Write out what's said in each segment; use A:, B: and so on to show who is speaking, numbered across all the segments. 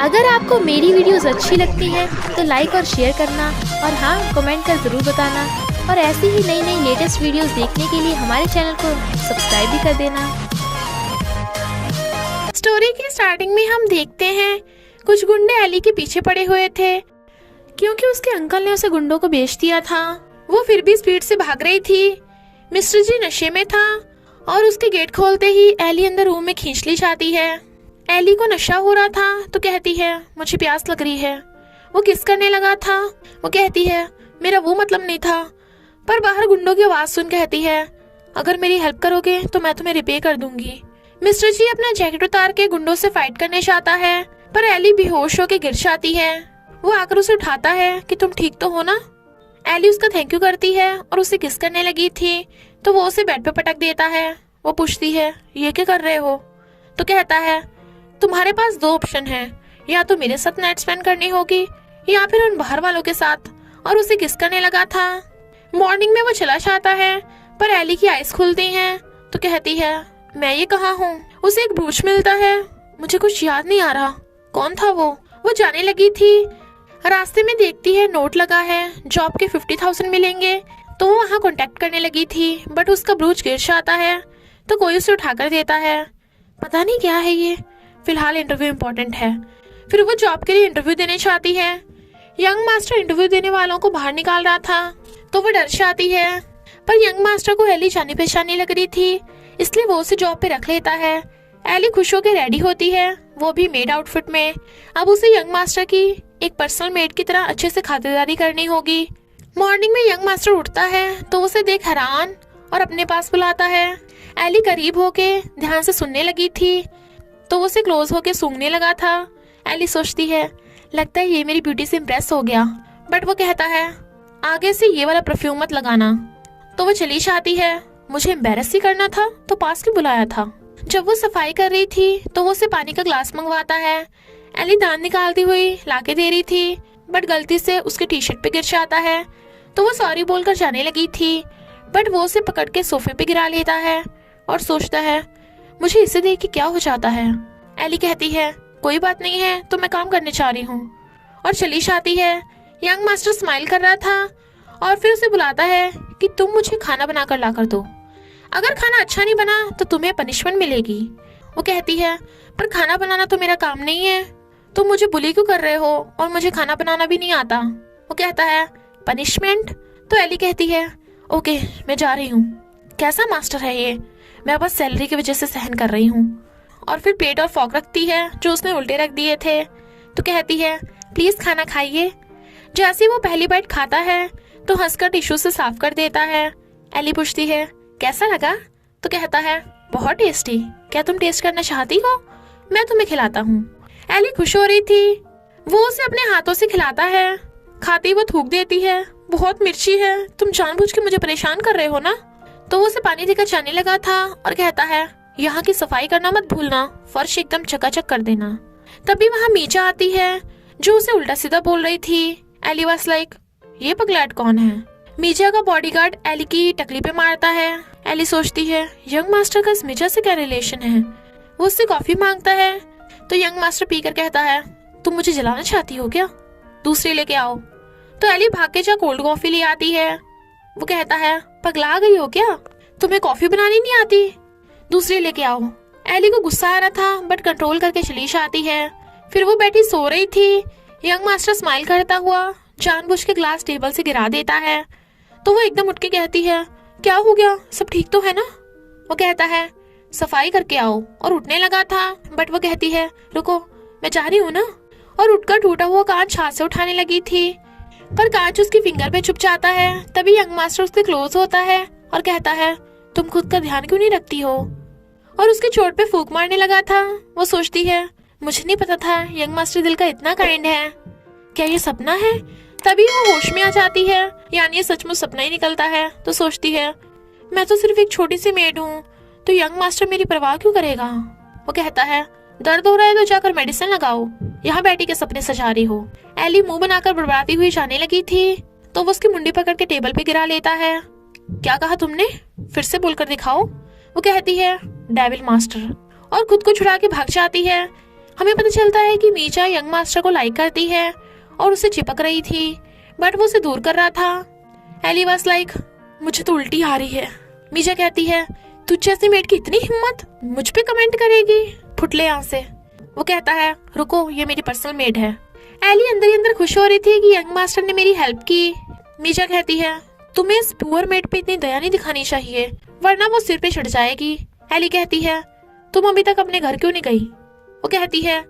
A: अगर आपको मेरी वीडियोस अच्छी लगती है तो लाइक और शेयर करना, और हाँ, कमेंट कर ज़रूर बताना। और ऐसी ही नई नई लेटेस्ट वीडियोस देखने के लिए हमारे चैनल को सब्सक्राइब भी कर देना।
B: स्टोरी की स्टार्टिंग में हम देखते हैं कुछ गुंडे एली के पीछे पड़े हुए थे, क्योंकि उसके अंकल ने उसे गुंडों को बेच दिया था। वो फिर भी स्पीड से भाग रही थी। मिस्टर जी नशे में था और उसके गेट खोलते ही एली अंदर रूम में खींच ली जाती है। एली को नशा हो रहा था तो कहती है मुझे प्यास लग रही है। वो किस करने लगा था। वो कहती है मेरा वो मतलब नहीं था। पर बाहर गुंडों की आवाज सुन कहती है अगर मेरी हेल्प करोगे तो मैं तुम्हें रिपे कर दूंगी। मिस्टर जी अपना जैकेट उतार के गुंडों से फाइट करने चाहता है, पर एली बेहोश होकर गिर जाती है। वो आकर उसे उठाता है कि तुम ठीक तो हो ना। एली उसका थैंक यू करती है और उसे किस करने लगी थी तो वो उसे बेड पे पटक देता है। वो पूछती है ये क्या कर रहे हो। तो कहता है तुम्हारे पास दो ऑप्शन हैं, या तो मेरे साथ नाइट स्पेंड करनी होगी या फिर उन बाहर वालों के साथ। और उसे किस करने लगा था। मॉर्निंग में वो चला जाता है, पर एली की आइज खुलती हैं तो कहती है मैं ये कहाँ हूँ। उसे एक ब्रूच मिलता है, मुझे कुछ याद नहीं आ रहा कौन था वो जाने लगी थी। रास्ते में देखती है नोट लगा है, जॉब के 50,000 मिलेंगे। तो वो वहाँ कांटेक्ट करने लगी थी, बट उसका ब्रूच गिर जाता है तो कोई उसे उठाकर देता है। पता नहीं क्या है ये, फिलहाल इंटरव्यू इम्पोर्टेंट है। फिर वो जॉब के लिए इंटरव्यू देने चाहती है। यंग मास्टर इंटरव्यू देने वालों को बाहर निकाल रहा था तो वो डर जाती है, पर यंग मास्टर को एली जानी पहचानी लग रही थी, इसलिए वो उसे जॉब पे रख लेता है। एली खुश होकर रेडी होती है, वो भी मेड आउटफिट में। अब उसे यंग मास्टर की एक पर्सनल मेड की तरह अच्छे से खातिरदारी करनी होगी। मॉर्निंग में यंग मास्टर उठता है तो उसे देख हैरान और अपने पास बुलाता है। एली करीब होके ध्यान से सुनने लगी थी तो वो उसे क्लोज होके सूंघने लगा था। एली सोचती है लगता है ये मेरी ब्यूटी से इम्प्रेस हो गया, बट वो कहता है आगे से ये वाला परफ्यूम मत लगाना। तो वो चली जाती है। मुझे एम्बेरस ही करना था तो पास क्यों बुलाया था। जब वो सफाई कर रही थी तो वो उसे पानी का ग्लास मंगवाता है। एली दांत निकालती हुई लाके दे रही थी, बट गलती से उसके टी शर्ट पे गिर जाता है तो वो सॉरी बोलकर जाने लगी थी, बट वो उसे पकड़ के सोफे पे गिरा लेता है और सोचता है मुझे इसे देख के क्या हो जाता है। एली कहती है कोई बात नहीं है, तो मैं काम करने चाह रही हूँ, और चली जाती है। यंग मास्टर स्माइल कर रहा था और फिर उसे बुलाता है कि तुम मुझे खाना बनाकर ला कर दो। अगर खाना अच्छा नहीं बना तो तुम्हें पनिशमेंट मिलेगी। वो कहती है पर खाना बनाना तो मेरा काम नहीं है, तुम मुझे बुली क्यों कर रहे हो, और मुझे खाना बनाना भी नहीं आता। वो कहता है पनिशमेंट। तो एली कहती है ओके मैं जा रही हूँ। कैसा मास्टर है ये, मैं बस सैलरी की वजह से सहन कर रही हूँ। और फिर प्लेट और फॉक रखती है जो उसने उल्टे रख दिए थे, तो कहती है प्लीज खाना खाइए। जैसे ही वो पहली बाइट खाता है तो हंसकर टिश्यू से साफ कर देता है। एली पूछती है कैसा लगा। तो कहता है बहुत टेस्टी, क्या तुम टेस्ट करना चाहती हो, मैं तुम्हें खिलाता हूँ। एली खुश हो रही थी, वो उसे अपने हाथों से खिलाता है। खाती वो थूक देती है बहुत मिर्ची है, तुम जानबूझ के मुझे परेशान कर रहे हो ना। तो वो उसे पानी देकर जाने लगा था और कहता है यहाँ की सफाई करना मत भूलना, फर्श एकदम चकाचक कर देना। तभी वहाँ मीजा आती है जो उसे उल्टा सीधा बोल रही थी। एली वाज लाइक ये पगलैट कौन है। मीजा का बॉडीगार्ड एली की टकली पे मारता है। एली सोचती है यंग मास्टर का इस मीजा से क्या रिलेशन है। वो उससे कॉफी मांगता है तो यंग मास्टर पीकर कहता है तुम मुझे जलाना चाहती हो क्या, दूसरी लेके आओ। तो एली भाग के जा कोल्ड कॉफी ले आती है। वो कहता है पगला गई हो क्या, तुम्हें कॉफी बनानी नहीं आती, दूसरी लेके आओ। एली को गुस्सा आ रहा था बट कंट्रोल करके चली जाती है। फिर वो बैठी सो रही थी। यंग मास्टर स्माइल करता हुआ जानबूझ के ग्लास टेबल से गिरा देता है तो वो एकदम उठ के कहती है क्या हो गया, सब ठीक तो है ना। वो कहता है सफाई करके आओ, और उठने लगा था, बट वो कहती है रुको मैं जा रही हूँ ना, और उठकर टूटा हुआ कांच हाथ से उठाने लगी थी, पर कांच उसकी फिंगर पे चुप जाता है। तभी यंग मास्टर उसके क्लोज होता है और कहता है तुम खुद का ध्यान क्यों नहीं रखती हो, और उसके चोट पे फूंक मारने लगा था। वो सोचती है मुझे नहीं पता था यंग मास्टर दिल का इतना काइंड है, क्या ये सपना है। तभी वो होश में आ जाती है, यानी ये सचमुच सपना ही निकलता है। तो सोचती है मैं तो सिर्फ एक छोटी सी मेड हूँ, तो यंग मास्टर मेरी परवाह क्यों करेगा। वो कहता है दर्द हो रहा है तो जाकर मेडिसिन लगाओ, यहाँ बैठी के सपने सजा रही हो। एली मुंह बनाकर बड़बड़ाती हुई जाने लगी थी तो वो उसकी मुंडी पकड़ के टेबल पे गिरा लेता है। क्या कहा तुमने, फिर से बोलकर दिखाओ। वो कहती है डेविल मास्टर, और खुद को छुड़ा के भाग जाती है। हमें पता चलता है कि मीजा यंग मास्टर को लाइक करती है और उसे चिपक रही थी, बट वो उसे दूर कर रहा था। एली वाज लाइक, मुझे तो उल्टी आ रही है। मीजा कहती है, तुझ जैसी मेड की इतनी हिम्मत, मुझ पे कमेंट करेगी, फुटले यहाँ से। वो कहता है, रुको, ये मेरी पर्सनल मेड है। एली अंदर ही अंदर खुश हो रही थी कि यंग मास्टर ने मेरी हेल्प की। मीजा कहती है, तुम्हें इस पुअर मेड पे इतनी दया नहीं दिखानी चाहिए, वरना वो सिर पे चढ़ जाएगी। एली कहती है, तुम अभी तक अपने घर क्यों नहीं गई? वो कहती है,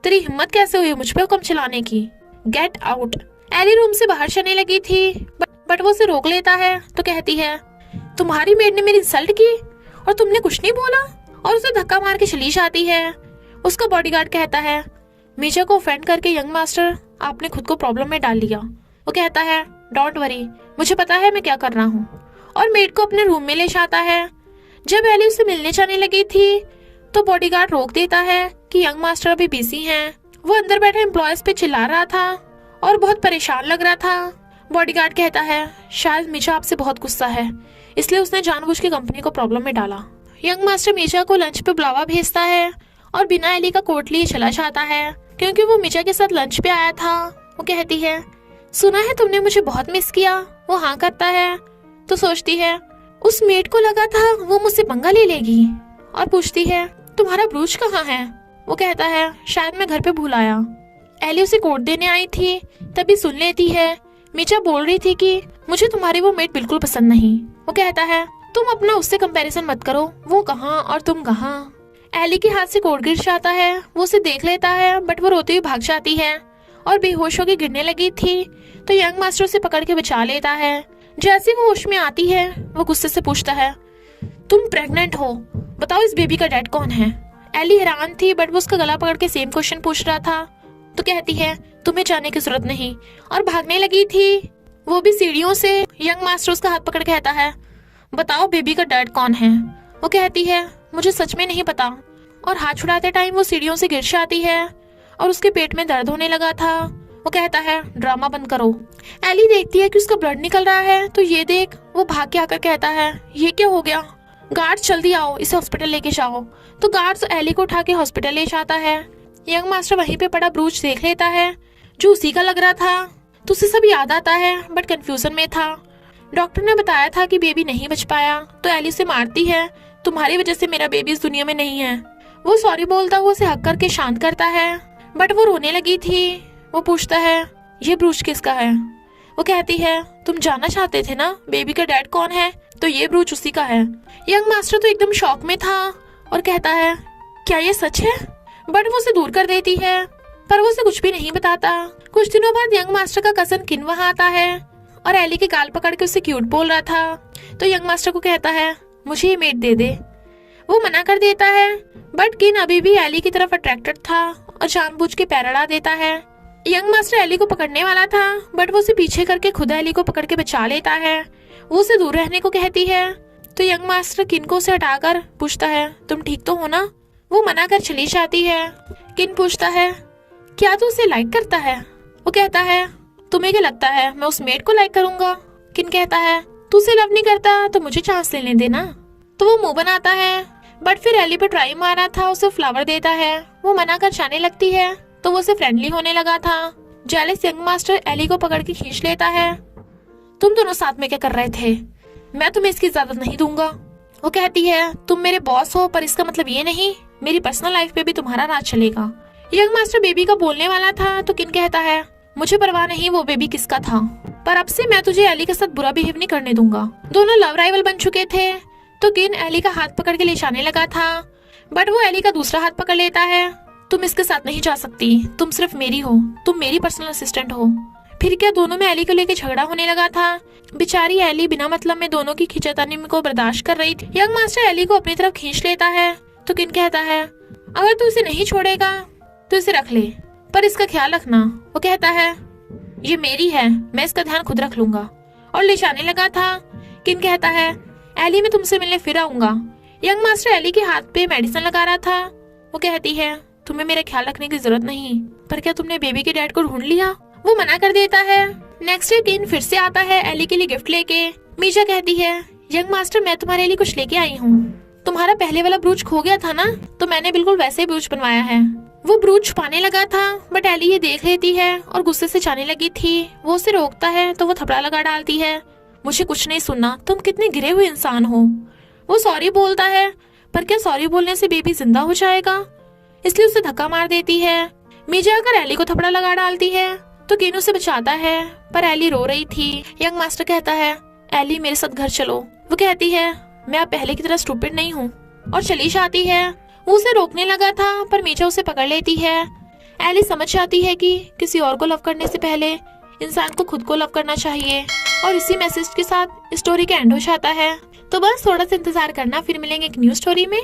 B: तेरी हिम्मत कैसे हुई मुझ पे हुक्म चलाने की? Get out. एली रूम से बाहर चलने लगी थी, बट वो उसे रोक लेता है तो कहती है, तुम्हारी मेड ने मेरी इंसल्ट की और तुमने कुछ नहीं बोला, और उसे धक्का मार के चली जाती है। उसका बॉडीगार्ड कहता है, मीजा को ऑफेंड करके यंग मास्टर आपने खुद को प्रॉब्लम में डाल लिया। वो कहता है, डोंट वरी, मुझे पता है मैं क्या कर रहा हूँ, और मेड को अपने रूम में ले जाता है। जब एली उसे मिलने जाने लगी थी तो बॉडीगार्ड रोक देता है कि यंग मास्टर अभी बिजी हैं। वो अंदर बैठे एम्प्लॉयज पे चिल्ला रहा था और बहुत परेशान लग रहा था। बॉडीगार्ड कहता है, शायद मीजा आपसे बहुत गुस्सा है, इसलिए उसने जानबूझ के कंपनी को प्रॉब्लम में डाला। यंग मास्टर मीजा को लंच पे बुलावा भेजता है और बिना एली का कोट लिए चला जाता है, क्योंकि वो मीजा के साथ लंच पे आया था। वो कहती है, सुना है तुमने मुझे बहुत मिस किया। वो हाँ करता है तो सोचती है, उस मेड को लगा था वो मुझसे पंगा ले लेगी, और पूछती है, तुम्हारा ब्रूच कहाँ है? वो कहता है, शायद मैं घर पे भूल आया। एली उसे कोट देने आई थी, तभी सुन लेती है मीजा बोल रही थी कि मुझे तुम्हारी वो मेड बिल्कुल पसंद नहीं। वो कहता है, तुम अपना उससे कंपैरिजन मत करो, वो कहाँ और तुम कहाँ। एली के हाथ से कोट गिर जाता है। वो उसे देख लेता है, बट वो रोती हुई भाग जाती है और बेहोश होकर गिरने लगी थी तो यंग मास्टर उसे पकड़ के बचा लेता है। जैसे वो होश में आती है, वो गुस्से से पूछता है, तुम प्रेग्नेंट हो, बताओ इस बेबी का डैड कौन है? एली हैरान थी, बट वो उसका गला पकड़ के सेम क्वेश्चन पूछ रहा था तो कहती है, तुम्हें जाने की जरूरत नहीं, और भागने लगी थी, वो भी सीढ़ियों से। यंग मास्टर उसका हाथ पकड़ के कहता है, बताओ बेबी का डैड कौन है? वो कहती है, मुझे सच में नहीं पता, और हाथ छुड़ाते टाइम वो सीढ़ियों से गिर जाती है और उसके पेट में दर्द होने लगा था। वो कहता है, ड्रामा बंद करो। एली देखती है कि उसका ब्लड निकल रहा है तो ये देख वो भाग के आकर कहता है, ये क्या हो गया? गार्ड्स जल्दी आओ, इसे हॉस्पिटल लेके जाओ। तो गार्ड्स एली को उठा के हॉस्पिटल ले जाता है। यंग मास्टर वहीं पे पड़ा ब्रूच देख लेता है जो उसी का लग रहा था, तो उसे सब याद आता है, बट कंफ्यूजन में था। डॉक्टर ने बताया था कि बेबी नहीं बच पाया, तो एली उसे मारती है, तुम्हारी वजह से मेरा बेबी इस दुनिया में नहीं है। वो सॉरी बोलता हुआ उसे हक करके शांत करता है, बट वो रोने लगी थी। वो पूछता है, ये ब्रूच किसका है? वो कहती है, तुम जानना चाहते थे ना बेबी का डैड कौन है, तो ये ब्रूच उसी का है। यंग मास्टर तो एकदम शॉक में था और कहता है, क्या ये सच है? बट वो उसे दूर कर देती है, पर वो उसे कुछ भी नहीं बताता। कुछ दिनों बाद यंग मास्टर का कजन किन वहाँ आता है और एली के गाल पकड़ के उसे क्यूट बोल रहा था, तो यंग मास्टर को कहता है, मुझे ये मेड दे दे। वो मना कर देता है, बट किन अभी भी एली की तरफ अट्रैक्टेड था और जानबूझ के पैर अड़ा देता है। यंग मास्टर एली को पकड़ने वाला था, बट वो उसे पीछे करके खुद एली को पकड़ के बचा लेता है। वो उसे दूर रहने को कहती है, तो यंग मास्टर किन को उसे हटाकर पूछता है, तुम ठीक तो हो ना? वो मना कर चली जाती है। किन पूछता है, क्या तू उसे लाइक करता है? वो कहता है, तुम्हें क्या लगता है मैं उस मेड को लाइक करूंगा? किन कहता है, तू उसे लव नहीं करता तो मुझे चांस लेने देना। तो वो मुंह बनाता है, बट फिर एली पर ट्राई मारा था, उसे फ्लावर देता है। वो मना कर जाने लगती है तो वो उसे फ्रेंडली होने लगा था। जेलस यंग मास्टर एली को पकड़ के खींच लेता है, तुम दोनों साथ में क्या कर रहे थे? मैं तुम्हें इसकी इजाजत नहीं दूंगा। वो कहती है, तुम मेरे बॉस हो, पर इसका मतलब ये नहीं मेरी पर्सनल लाइफ पे भी तुम्हारा राज चलेगा। यंग मास्टर बेबी का बोलने वाला था तो किन कहता है, मुझे परवाह नहीं वो बेबी किसका था, पर अब से मैं तुझे एली के साथ बुरा बिहेव नहीं करने दूंगा। दोनों लव राइवल बन चुके थे, तो किन एली का हाथ पकड़ के ले जाने लगा था, बट वो एली का दूसरा हाथ पकड़ लेता है। तुम इसके साथ नहीं जा सकती, तुम सिर्फ मेरी हो, तुम मेरी पर्सनल असिस्टेंट हो। फिर क्या दोनों में एली को लेकर झगड़ा होने लगा था। बेचारी एली बिना मतलब में दोनों की खींचातानी को बर्दाश्त कर रही थी। यंग मास्टर एली को अपनी तरफ खींच लेता है तो किन कहता है, अगर तू इसे नहीं छोड़ेगा तो इसे रख ले, पर इसका ख्याल रखना। वो कहता है, ये मेरी है, मैं इसका ध्यान खुद रख लूंगा, और ले जाने लगा था। किन कहता है, एली मैं तुमसे मिलने फिर आऊंगा। यंग मास्टर एली के हाथ पे मेडिसिन लगा रहा था। वो कहती है, तुम्हें मेरा ख्याल रखने की जरूरत नहीं, पर क्या तुमने बेबी के डैड को ढूंढ लिया? वो मना कर देता है। नेक्स्ट डे किन फिर से आता है एली के लिए गिफ्ट लेके। मीजा कहती है, यंग मास्टर मैं तुम्हारे लिए कुछ लेके आई हूँ। तुम्हारा पहले वाला ब्रूच खो गया था ना, तो मैंने बिल्कुल वैसे ही ब्रूच बनवाया है। वो ब्रूच छुपाने लगा था, बट एली ये देख लेती है और गुस्से से जाने लगी थी। वो उसे रोकता है तो वो थपड़ा लगा डालती है, मुझे कुछ नहीं सुनना, तुम कितने गिरे हुए इंसान हो। वो सॉरी बोलता है, पर क्या सॉरी बोलने से बेबी जिंदा हो जाएगा, इसलिए उसे धक्का मार देती है। मीजा अगर एली को थपड़ा लगा डालती है तो केन उसे बचाता है, पर एली रो रही थी। यंग मास्टर कहता है, एली मेरे साथ घर चलो। वो कहती है, मैं अब पहले की तरह स्टूपिड नहीं हूँ, और चली जाती है। वो उसे रोकने लगा था, पर मीजा उसे पकड़ लेती है। एली समझ जाती है कि किसी और को लव करने से पहले इंसान को खुद को लव करना चाहिए, और इसी मैसेज के साथ स्टोरी का एंड हो जाता है। तो बस थोड़ा सा इंतजार करना, फिर मिलेंगे एक न्यू स्टोरी में।